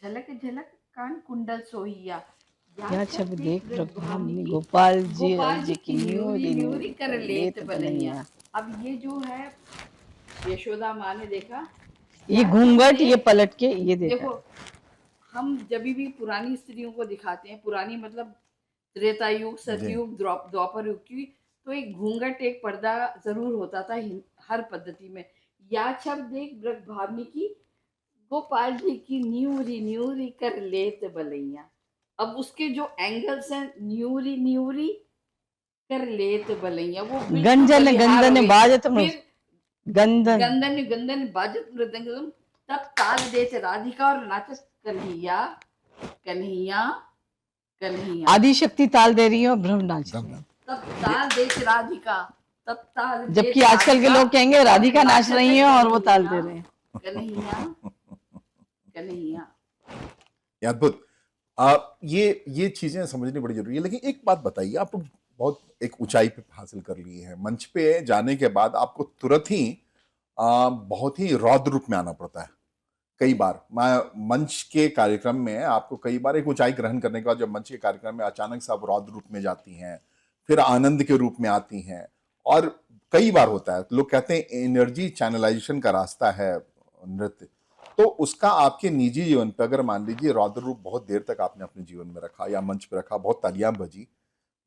झलक झलक कान कुंडल सोहिया, या छब छब देख देख ब्रज भावनी ब्रह्मानी की, गोपाल जी गोपाल अर्ज जी की की न्यूरी न्यूरी न्यूरी न्यूरी कर कर लेत लेत बनैया। बनैया। अब ये जो है यशोदा माँ ने देखा, ये या छब घूंघट ये देख, पलट के ये देखा। देखो हम जब भी पुरानी स्त्रियों को दिखाते हैं, पुरानी मतलब त्रेता युग, जी सतयुग, द्वापर युग की, तो एक घूंघट एक पर्दा जरूर होता था हर पद्धति में। या छब देख ब्रज भावनी की, गोपाल जी की न्यूरी न्यूरी कर लेत बलैया। अब उसके जो एंगल्स हैं, न्यूरी न्यूरी कर लेत बलैया, वो बिल्कुल गंजन बलिहार हो गंदन गई। बाजत फिर गंदन गंदन गंदन बाजत मृदंगम, तब ताल देत राधिका और नाचत कन्हैया, कन्हैया, कन्हैया। आदि शक्ति ताल दे रही है और ब्रह्म नाच रहे एकदम। हैं। तब ताल देत राधिका, तब ताल देत जबकि आजकल के राधिका लोग कहेंगे और राधिका नाच नाचत रही हैं और वो ताल कन्हैया, दे रहे हैं। कन्हैया, कन्हैया। ये अद्भुत। ये चीजें समझनी बड़ी जरूरी है, लेकिन एक बात बताइए, आप लोग बहुत एक ऊंचाई पे हासिल कर लिए हैं, मंच पे जाने के बाद आपको तुरंत ही बहुत ही रौद्र रूप में आना पड़ता है। कई बार मैं मंच के कार्यक्रम में आपको कई बार एक ऊंचाई ग्रहण करने के बाद जब मंच के कार्यक्रम में अचानक से आप रौद्र रूप में जाती हैं, फिर आनंद के रूप में आती हैं, और कई बार होता है, लोग कहते हैं एनर्जी चैनलाइजेशन का रास्ता है नृत्य। तो उसका आपके निजी जीवन पे अगर मान लीजिए रौद्र रूप बहुत देर तक आपने अपने जीवन में रखा या मंच पे रखा, बहुत तालियां बजी,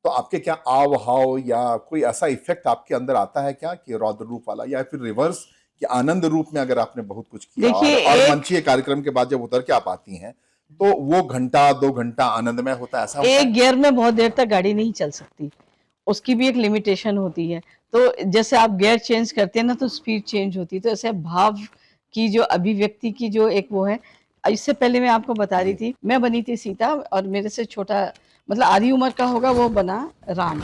तो आपके क्या आव भाव या कोई ऐसा इफेक्ट आपके अंदर आता है क्या कि रौद्र रूप वाला, या फिर रिवर्स कि आनंद रूप में अगर आपने बहुत कुछ किया देखिए और एक मंचीय कार्यक्रम के बाद जब उतर के आप आती हैं तो वो घंटा 2 घंटा आनंदमय होता है, ऐसा होता एक है? गियर में बहुत देर तक गाड़ी नहीं चल सकती, उसकी भी एक लिमिटेशन होती है। तो जैसे आप गियर चेंज करते हैं ना तो स्पीड चेंज होती है, तो ऐसे भाव की जो अभिव्यक्ति की जो एक वो है। इससे पहले मैं आपको बता रही जी थी, मैं बनी थी सीता और मेरे से छोटा मतलब आधी उम्र का होगा वो बना राम,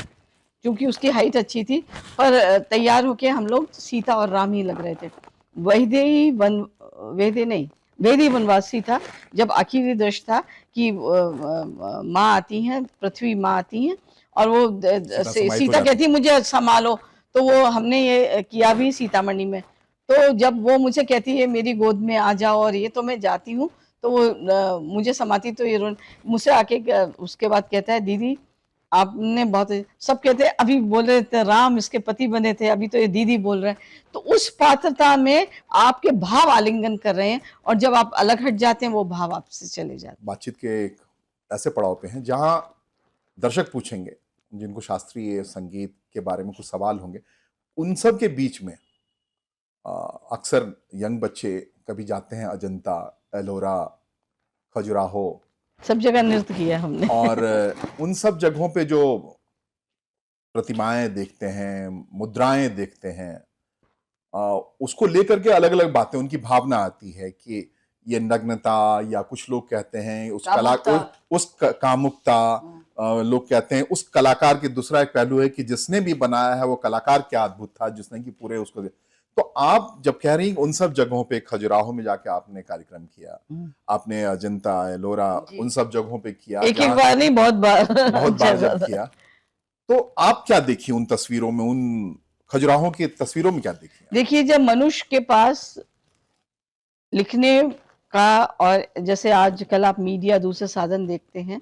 क्योंकि उसकी हाइट अच्छी थी। पर तैयार होके हम लोग सीता और राम ही लग रहे थे। वैदेही वन वेदे नहीं वेदी वनवासी था, जब आखिरी दृश्य था कि माँ आती हैं, पृथ्वी माँ आती हैं और वो सीता समाहित हो सीता जाती कहती है मुझे संभालो। तो वो हमने ये किया भी सीतामढ़ी में। तो जब वो मुझे कहती है मेरी गोद में आ जाओ और ये, तो मैं जाती हूँ, तो वो मुझे समाती, तो ये मुझसे आके उसके बाद कहता है दीदी आपने बहुत, सब कहते हैं अभी बोल रहे थे राम इसके पति बने थे, अभी तो ये दीदी बोल रहे हैं। तो उस पात्रता में आपके भाव आलिंगन कर रहे हैं, और जब आप अलग हट जाते हैं वो भाव आपसे चले जाते हैं। बातचीत के एक ऐसे पड़ाव पे हैं जहां दर्शक पूछेंगे, जिनको शास्त्रीय संगीत के बारे में कुछ सवाल होंगे, उन सब के बीच में अक्सर यंग बच्चे कभी जाते हैं अजंता, एलोरा, खजुराहो, सब जगह नृत्य किया हमने। और उन सब जगहों पे जो प्रतिमाएं देखते हैं, मुद्राएं देखते हैं, उसको लेकर के अलग अलग बातें, उनकी भावना आती है कि ये नग्नता, या कुछ लोग कहते हैं उस कला कामुकता। कामुकता, लोग कहते हैं उस कलाकार की दूसरा एक पहलू है कि जिसने भी बनाया है वो कलाकार क्या अद्भुत था जिसने कि पूरे उसको तो आप जब कह रही हैं उन सब जगहों पे, खजुराहो में जाके आपने कार्यक्रम किया, आपने अजंता, एलोरा, जी। उन सब जगहों पे किया, एक एक बार नहीं, बहुत बार। बहुत बार जब ज्यादा। किया, तो आप क्या देखी उन तस्वीरों में, उन खजुराहों की तस्वीरों में क्या देखी? देखिए जब मनुष्य के पास लिखने का, और जैसे आजकल आप मीडिया दूसरे साधन देखते हैं,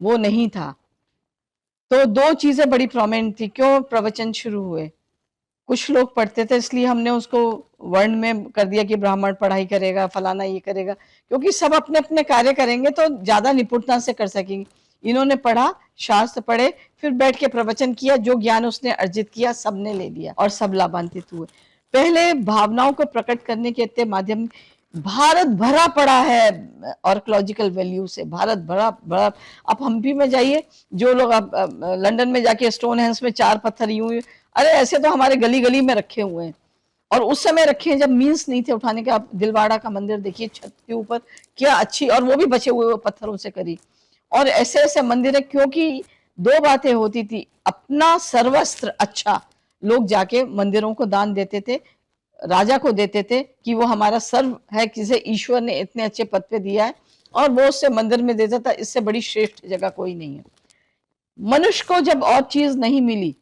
वो नहीं था। तो दो चीजें बड़ी प्रोमिनेंट थी। क्यों प्रवचन शुरू हुए? कुछ लोग पढ़ते थे, इसलिए हमने उसको वर्ण में कर दिया कि ब्राह्मण पढ़ाई करेगा, फलाना ये करेगा, क्योंकि सब अपने अपने कार्य करेंगे तो ज्यादा निपुणता से कर सकेंगे। इन्होंने पढ़ा, शास्त्र पढ़े, फिर बैठ के प्रवचन किया, जो ज्ञान उसने अर्जित किया सबने ले लिया और सब लाभान्वित हुए। पहले भावनाओं को प्रकट करने के इतने माध्यम, भारत भरा पड़ा है आर्कोलॉजिकल वैल्यू से, भारत भरा भरा। आप हम्पी में जाइए, जो लोग आप लंदन में जाके स्टोन हेंस में 4 पत्थर यूं, अरे ऐसे तो हमारे गली गली में रखे हुए हैं, और उस समय रखे हैं जब मीन्स नहीं थे उठाने के। आप दिलवाड़ा का मंदिर देखिए, छत के ऊपर क्या अच्छी, और वो भी बचे हुए पत्थरों से करी, और ऐसे ऐसे मंदिर है। क्योंकि दो बातें होती थी, अपना सर्वस्त्र अच्छा लोग जाके मंदिरों को दान देते थे, राजा को देते थे कि वो हमारा सर्व है, किसे ईश्वर ने इतने अच्छे पद पे दिया है, और वो उससे मंदिर में देता था। इससे बड़ी श्रेष्ठ जगह कोई नहीं है। मनुष्य को जब और चीज नहीं मिली,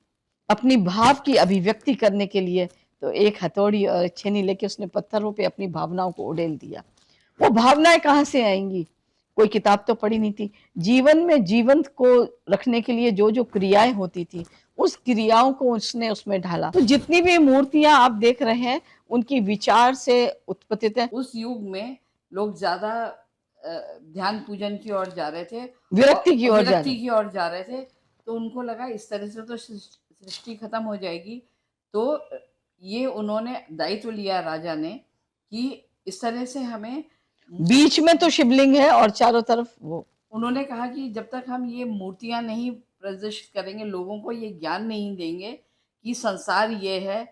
अपनी भाव की अभिव्यक्ति करने के लिए तो एक हथौड़ी और एक छेनी लेके उसने पत्थरों पे अपनी भावनाओं को उड़ेल दिया। वो भावनाएं कहाँ से आएंगी? कोई किताब तो पढ़ी नहीं थी। जीवन में जीवंत को रखने के लिए जो जो क्रियाएं होती थी, उस क्रियाओं को उसने उसमें ढाला। तो जितनी भी मूर्तियां आप देख रहे हैं, उनकी विचार से उत्पत्ति है। उस युग में लोग ज्यादा ध्यान पूजन की ओर जा रहे थे, विरक्ति की ओर जा विरक्ति रहे की ओर जा रहे थे। तो उनको लगा इस तरह से तो सृष्टि खत्म हो जाएगी। तो ये उन्होंने दायित्व लिया राजा ने कि इस तरह से हमें, बीच में तो शिवलिंग है और चारों तरफ वो। उन्होंने कहा कि जब तक हम ये मूर्तियां नहीं प्रदर्शित करेंगे, लोगों को ये ज्ञान नहीं देंगे कि संसार ये है,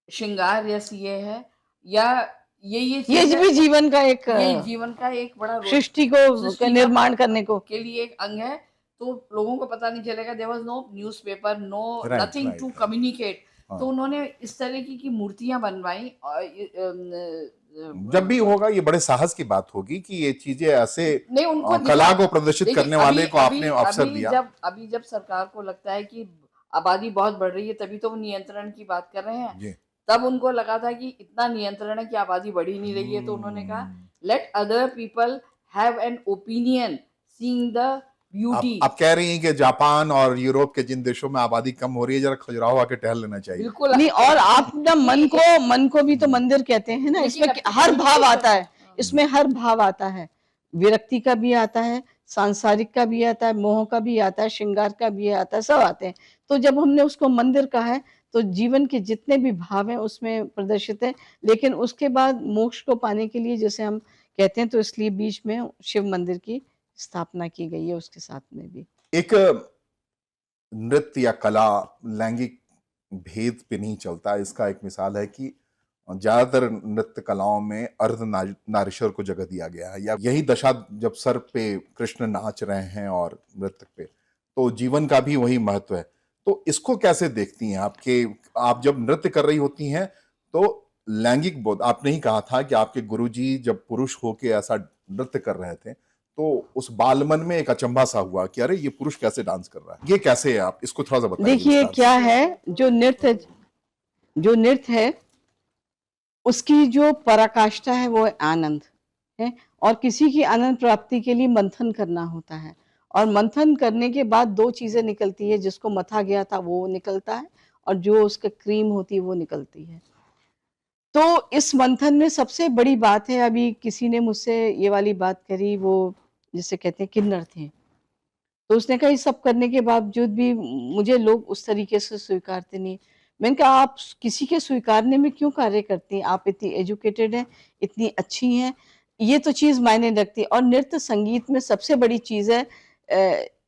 श्रृंगार रस ये है, या ये चीज़ भी जीवन का एक ये जीवन का एक बड़ा सृष्टि को निर्माण करने को के लिए एक अंग है, तो लोगों को पता नहीं चलेगा। There was no newspaper, no Right, nothing right, to right. Communicate. हाँ। तो उन्होंने इस तरह की मूर्तियां बनवाई। और जब भी होगा ये बड़े साहस की बात होगी कि ये चीजें ऐसे नहीं, उनको कला को प्रदर्शित देखिए, करने वाले को आपने अवसर दिया। जब सरकार को लगता है कि आबादी बहुत बढ़ रही है, तभी तो वो नियंत्रण की बात कर रहे हैं। जी। तब उनको लगा था कि इतना नियंत्रण है कि आबादी बढ़ ही नहीं रही है। तो उन्होंने कहा let other people have an opinion seeing the beauty. आप कह रही हैं कि जापान और यूरोप के जिन देशों में आबादी कम हो रही है, जरा खजुराहो आके टहल लेना चाहिए। बिल्कुल नहीं, और आप ना मन को भी तो मंदिर कहते हैं ना। इसमें हर भाव आता है, इसमें हर भाव आता है। विरक्ति का भी आता है, सांसारिक का भी आता है, मोह का भी आता है, श्रृंगार का भी आता है, सब आते हैं। तो जब हमने उसको मंदिर कहा है, तो जीवन के जितने भी भाव हैं उसमें प्रदर्शित है। लेकिन उसके बाद मोक्ष को पाने के लिए, जैसे हम कहते हैं, तो इसलिए बीच में शिव मंदिर की स्थापना की गई है उसके साथ में भी। एक नृत्य या कला लैंगिक भेद पे नहीं चलता। इसका एक मिसाल है कि ज्यादातर नृत्य कलाओं में अर्ध नारीश्वर को जगह दिया गया है, या यही दशा जब सर पे कृष्ण नाच रहे हैं और मृतक पे, तो जीवन का भी वही महत्व है। तो इसको कैसे देखती हैं आप जब नृत्य कर रही होती हैं तो लैंगिक बोध, आपने ही कहा था कि आपके गुरुजी जब पुरुष होके ऐसा नृत्य कर रहे थे तो उस बालमन में एक अचंभा सा हुआ कि अरे ये पुरुष कैसे डांस कर रहा है, ये कैसे है, आप इसको थोड़ा सा बताइए। देखिए क्या है, जो नृत्य है उसकी जो पराकाष्ठा है वो आनंद है। और किसी की आनंद प्राप्ति के लिए मंथन करना होता है, और मंथन करने के बाद दो चीजें निकलती है। जिसको मथा गया था वो निकलता है, और जो उसका क्रीम होती है वो निकलती है। तो इस मंथन में सबसे बड़ी बात है, अभी किसी ने मुझसे ये वाली बात करी, वो जिसे कहते हैं किन्नर थे। तो उसने कहा ये सब करने के बावजूद भी मुझे लोग उस तरीके से स्वीकारते नहीं। मैंने कहा आप किसी के स्वीकारने में क्यों कार्य करती हैं? आप इतनी एजुकेटेड हैं, इतनी अच्छी हैं, ये तो चीज़ मायने रखती है। और नृत्य संगीत में सबसे बड़ी चीज़ है,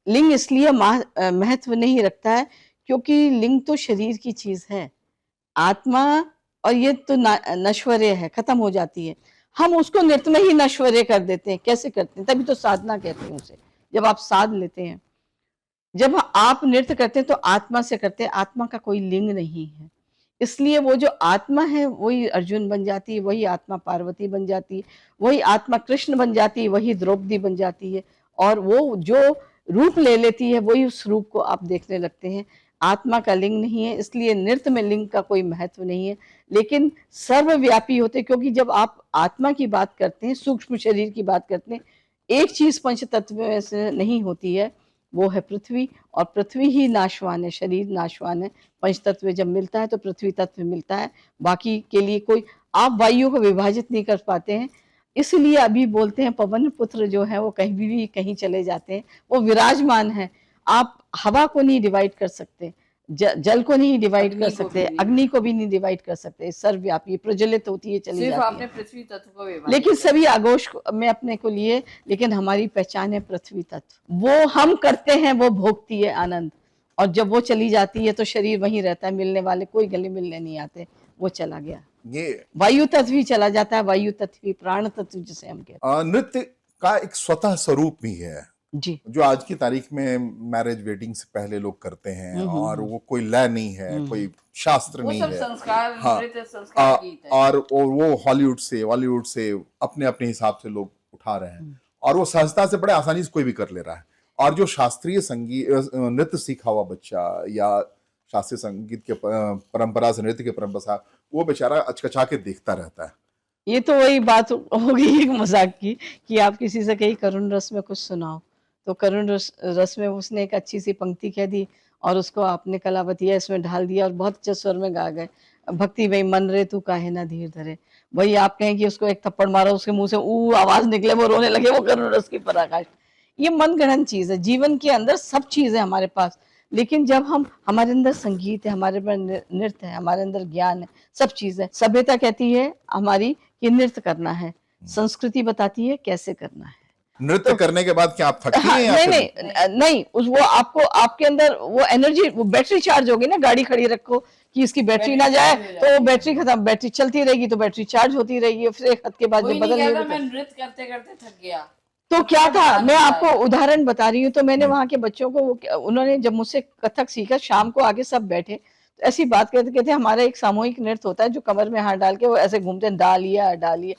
लिंग इसलिए महत्व नहीं रखता है क्योंकि लिंग तो शरीर की चीज़ है, आत्मा और ये तो नश्वरे है, खत्म हो जाती है। हम उसको नृत्य में ही नश्वरे कर देते हैं। कैसे करते हैं? तभी तो साधना कहते हैं उसे। जब आप साध लेते हैं, जब आप नृत्य करते हैं तो आत्मा से करते हैं। आत्मा का कोई लिंग नहीं है, इसलिए वो जो आत्मा है वही अर्जुन बन जाती है, वही आत्मा पार्वती बन जाती है, वही आत्मा कृष्ण बन जाती है, वही द्रौपदी बन जाती है। और वो जो रूप ले लेती है वही उस रूप को आप देखने लगते हैं। आत्मा का लिंग नहीं है, इसलिए नृत्य में लिंग का कोई महत्व नहीं है, लेकिन सर्वव्यापी होते। क्योंकि जब आप आत्मा की बात करते हैं, सूक्ष्म शरीर की बात करते हैं, एक चीज पंच तत्व में से नहीं होती है, वो है पृथ्वी। और पृथ्वी ही नाशवान है, शरीर नाशवान है। पंच तत्व जब मिलता है तो पृथ्वी तत्व मिलता है, बाकी के लिए कोई आप वायु को विभाजित नहीं कर पाते हैं। इसलिए अभी बोलते हैं पवन पुत्र जो है वो कहीं भी कहीं चले जाते हैं, वो विराजमान है। आप हवा को नहीं डिवाइड कर सकते, जल को नहीं डिवाइड कर सकते, अग्नि को भी नहीं डिवाइड कर सकते। सर्वव्यापी प्रज्वलित होती है, चली सिर्फ जाती आपने है। पृथ्वी तत्व को विभाजित लेकिन सभी आगोश में अपने को लिए, लेकिन हमारी पहचान है पृथ्वी तत्व। वो हम करते हैं, वो भोगती है आनंद। और जब वो चली जाती है तो शरीर वहीं रहता है, मिलने वाले कोई गले मिलने नहीं आते, वो चला गया। ये वायु तत्व ही चला जाता है, वायु तत्व ही प्राण तत्व जिसे हम कहते हैं। नृत्य का एक स्वतः स्वरूप भी है जी, जो आज की तारीख में मैरिज वेडिंग से पहले लोग करते हैं, और वो कोई लय नहीं है, कोई शास्त्र वो नहीं सब है। संस्कार, हाँ, नृत्य संस्कार गीत है। और वो हॉलीवुड से बॉलीवुड से अपने अपने हिसाब से लोग उठा रहे हैं, और वो सहजता से बड़े आसानी से कोई भी कर ले रहा है। और जो शास्त्रीय संगीत नृत्य सीखा हुआ बच्चा या शास्त्रीय संगीत के परंपरा से, नृत्य की परंपरा से, वो बेचारा अचकचा के देखता रहता है। ये तो वही बात होगी एक मजाक की कि आप किसी से कहीं करुण रस में कुछ सुनाओ, तो करुण रस में उसने एक अच्छी सी पंक्ति कह दी और उसको आपने कलावतिया इसमें ढाल दिया और बहुत अच्छे स्वर में गा गए, भक्ति वही मन रे तू काहे ना धीर धरे। वही आप कहें कि उसको एक थप्पड़ मारो, उसके मुंह से ऊ आवाज निकले, वो रोने लगे, वो करुण रस की पराकाष्ठा। ये मन गढ़ंत चीज है। जीवन के अंदर सब चीज है हमारे पास, लेकिन जब हम हमारे अंदर संगीत है, हमारे अंदर नृत्य है, हमारे अंदर ज्ञान है, सब चीज है। सभ्यता कहती है हमारी कि नृत्य करना है, संस्कृति बताती है कैसे करना है। नृत्य तो करने के बाद क्या आप थकती हाँ, हैं या नहीं फिर? नहीं नहीं, उस वो आपको आपके अंदर वो एनर्जी, वो बैटरी चार्ज होगी ना। गाड़ी खड़ी रखो कि इसकी बैटरी ना बैटरी जाए, चार्ज हो तो वो जाती बैटरी खत्म, बैटरी चलती रहेगी तो बैटरी चार्ज होती रहेगी, फिर एक हद के बाद कोई जब नहीं बदलनी कहता होगी मैं तो नृत्य करते करते थक गया, तो तो क्या थक था। आनंद मैं आपको आया। उदाहरण बता रही हूँ। तो मैंने हम्म, वहां के बच्चों को उन्होंने जब मुझसे कथक सीखा, शाम को आगे सब बैठे तो ऐसी बात कहते कहते हमारा एक सामूहिक नृत्य होता है जो कमर में हाथ डाल के वो ऐसे घूमते हैं, डालिया डालिए,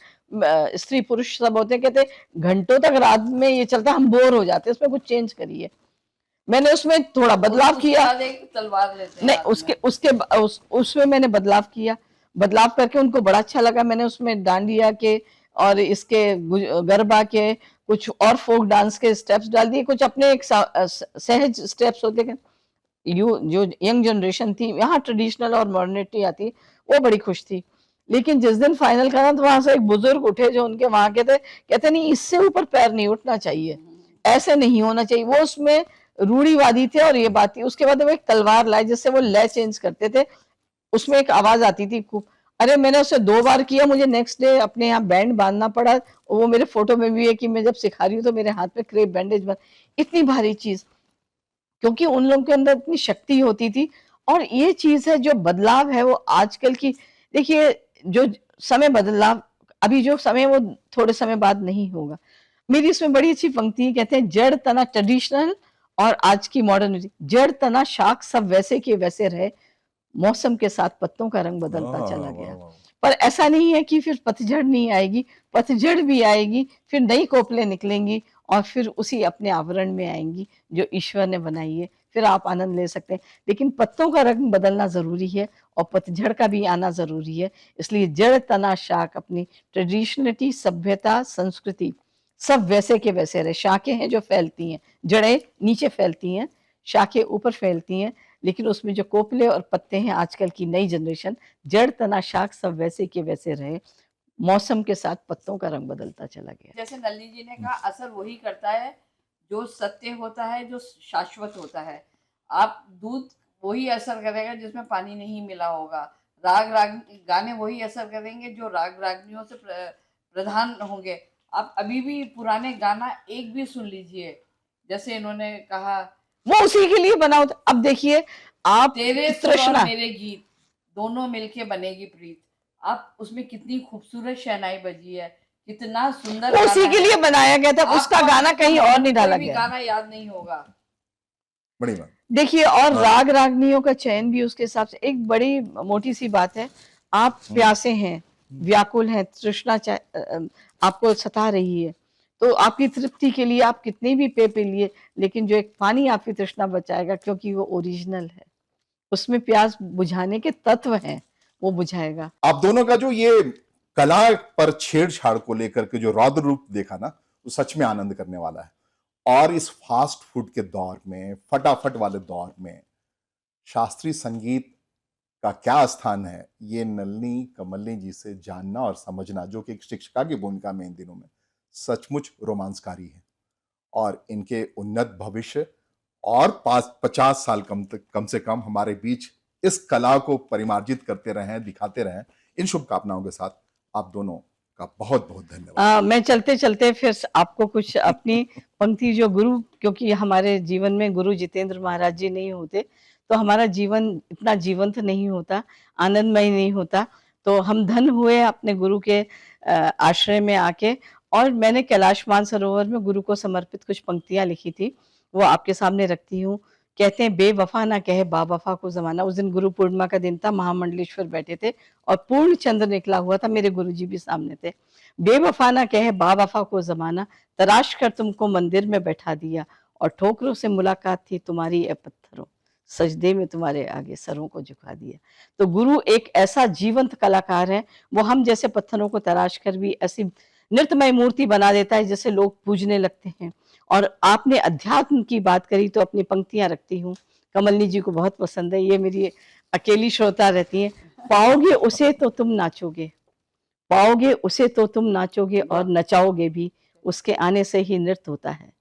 स्त्री पुरुष सब होते हैं, कहते घंटों तक रात में ये चलता है, हम बोर हो जाते हैं, उसमें कुछ चेंज करिए। मैंने उसमें थोड़ा और बदलाव उसके किया। बाद एक तलवार लेते हैं नहीं, हाथ उसके में। उसके उसमें मैंने बदलाव किया। बदलाव करके उनको बड़ा अच्छा लगा। मैंने उसमें डांडिया के और इसके गरबा के कुछ और फोक डांस के स्टेप्स डाल दिए, कुछ अपने एक सहज स्टेप्स होते हैं। यू जो यंग जनरेशन थी, यहाँ ट्रेडिशनल और मॉडर्निटी आती, वो बड़ी खुश थी। लेकिन जिस दिन फाइनल करा तो वहां से एक बुजुर्ग उठे जो उनके वहां के थे, कहते नहीं इससे ऊपर पैर नहीं उठना चाहिए, ऐसे नहीं होना चाहिए। वो उसमें रूढ़ीवादी थे और ये बात थी। उसके बाद वो एक तलवार लाए जिससे वो लय चेंज करते थे, उसमें एक आवाज आती थी खूब। अरे मैंने उसे 2 बार किया, मुझे नेक्स्ट डे अपने यहाँ बैंड बांधना पड़ा। और वो मेरे फोटो में भी है कि मैं जब सिखा रही हूँ तो मेरे हाथ में क्रेप बैंडेज बन, इतनी भारी चीज, क्योंकि उन लोगों के अंदर इतनी शक्ति होती थी। और ये चीज है जो बदलाव है वो आजकल की, देखिए जो समय बदलाव, अभी जो समय वो थोड़े समय बाद नहीं होगा। मेरी इसमें बड़ी अच्छी पंक्ति है, कहते हैं जड़ तना ट्रेडिशनल और आज की मॉडर्निटी, जड़ तना शाख सब वैसे के वैसे रहे, मौसम के साथ पत्तों का रंग बदलता वाह चला वाह गया। वाह। पर ऐसा नहीं है कि फिर पतझड़ नहीं आएगी, पतझड़ भी आएगी, फिर नई कोपलें निकलेंगी और फिर उसी अपने आवरण में आएंगी जो ईश्वर ने बनाई है, फिर आप आनंद ले सकते हैं। लेकिन पत्तों का रंग बदलना जरूरी है और पतझड़ का भी आना जरूरी है। इसलिए जड़ तना शाख अपनी ट्रेडिशनलिटी, सभ्यता, संस्कृति सब वैसे के वैसे रहे। शाखें हैं जो फैलती हैं, जड़ें नीचे फैलती हैं, शाखें ऊपर फैलती हैं, लेकिन उसमें जो कोपले और पत्ते हैं आजकल की नई जनरेशन, जड़ तना शाख सब वैसे के वैसे रहे, मौसम के साथ पत्तों का रंग बदलता चला गया। जैसे नलिनी जी ने कहा, असर वही करता है जो सत्य होता है, जो शाश्वत होता है। आप दूध वही असर करेगा जिसमें पानी नहीं मिला होगा। राग राग गाने वही असर करेंगे जो राग रागनियों से प्रधान होंगे। आप अभी भी पुराने गाना एक भी सुन लीजिए, जैसे इन्होंने कहा वो उसी के लिए बना होता। अब देखिए आप तेरे सुर और तृष्णा, मेरे गीत दोनों मिलके बनेगी प्रीत। आप उसमें कितनी खूबसूरत शहनाई बजी है, कितना सुंदर वो गाना उसी के है। लिए बनाया गया था, उसका आपको गाना कहीं और नहीं कोई डाला भी गया। गाना याद नहीं होगा। बड़ी बात। देखिए, और हाँ। राग रागनियों का चयन भी उसके हिसाब से, एक बड़ी मोटी सी बात है। आप प्यासे हैं, व्याकुल हैं, तृष्णा आपको सता रही है, तो आपकी तृप्ति के लिए आप कितने भी पे लिए, लेकिन जो एक पानी आपकी तृष्णा बचाएगा, क्योंकि वो ओरिजिनल है, उसमें प्यास बुझाने के तत्व हैं, वो बुझाएगा। आप दोनों का जो ये कला पर छेड़छाड़ को लेकर के जो रौद्र रूप देखा ना, वो सच में आनंद करने वाला है। और इस फास्ट फूड के दौर में, फटाफट वाले दौर में, शास्त्रीय संगीत का क्या स्थान है, ये नलिनी कमलनी जी से जानना और समझना, जो कि एक शिक्षिका की भूमिका में इन दिनों में सचमुच रोमांचकारी है। और इनके उन्नत भविष्य और 50 साल कम से कम हमारे बीच इस कला को परिमार्जित करते रहें, दिखाते रहें। इन शुभकामनाओं के साथ आप दोनों का बहुत बहुत धन्यवाद। मैं चलते चलते फिर आपको कुछ अपनी पंक्ति, जो गुरु, क्योंकि हमारे जीवन में गुरु जितेंद्र महाराज जी नहीं होते तो हमारा जीवन इतना जीवंत नहीं होता, आनंदमय नहीं होता। तो हम धन हुए अपने गुरु के आश्रय में आके। और मैंने कैलाश मानसरोवर में गुरु को समर्पित कुछ पंक्तियां लिखी थी, वो आपके सामने रखती हूँ। कहते हैं बेवफा ना कहे बावफा को जमाना। उस दिन गुरु पूर्णिमा का दिन था, महामंडलेश्वर बैठे थे और पूर्ण चंद्र निकला हुआ था, मेरे गुरुजी भी सामने थे। बेवफा ना कहे बावफा को जमाना, तराश कर तुमको मंदिर में बैठा दिया और ठोकरों से मुलाकात थी तुम्हारी ए पत्थरों। सजदे में तुम्हारे आगे सरों को झुका दिया। तो गुरु एक ऐसा जीवंत कलाकार है, वो हम जैसे पत्थरों को तराश कर भी ऐसी नृत्यमय मूर्ति बना देता है जिसे लोग पूजने लगते हैं। और आपने अध्यात्म की बात करी तो अपनी पंक्तियां रखती हूँ, कमलनी जी को बहुत पसंद है, ये मेरी अकेली श्रोता रहती हैं। पाओगे उसे तो तुम नाचोगे, पाओगे उसे तो तुम नाचोगे और नचाओगे भी, उसके आने से ही नृत्य होता है।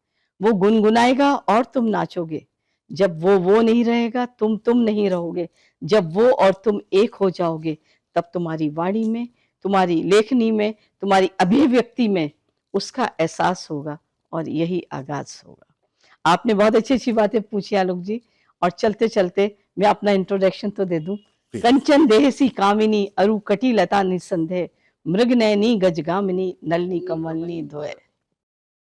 वो गुनगुनाएगा और तुम नाचोगे, जब वो नहीं रहेगा तुम नहीं रहोगे। जब वो और तुम एक हो जाओगे, तब तुम्हारी वाणी में, तुम्हारी लेखनी में, तुम्हारी अभिव्यक्ति में उसका एहसास होगा और यही आगाज होगा। आपने बहुत अच्छी बातें पूछी आलोक जी। और चलते चलते मैं अपना इंट्रोडक्शन तो दे दूं। प्लीज। कंचन देहसी कामिनी अरु कटी लता निसंदेह, मृग नयनी गजगामिनी नलनी कमलनी धोए।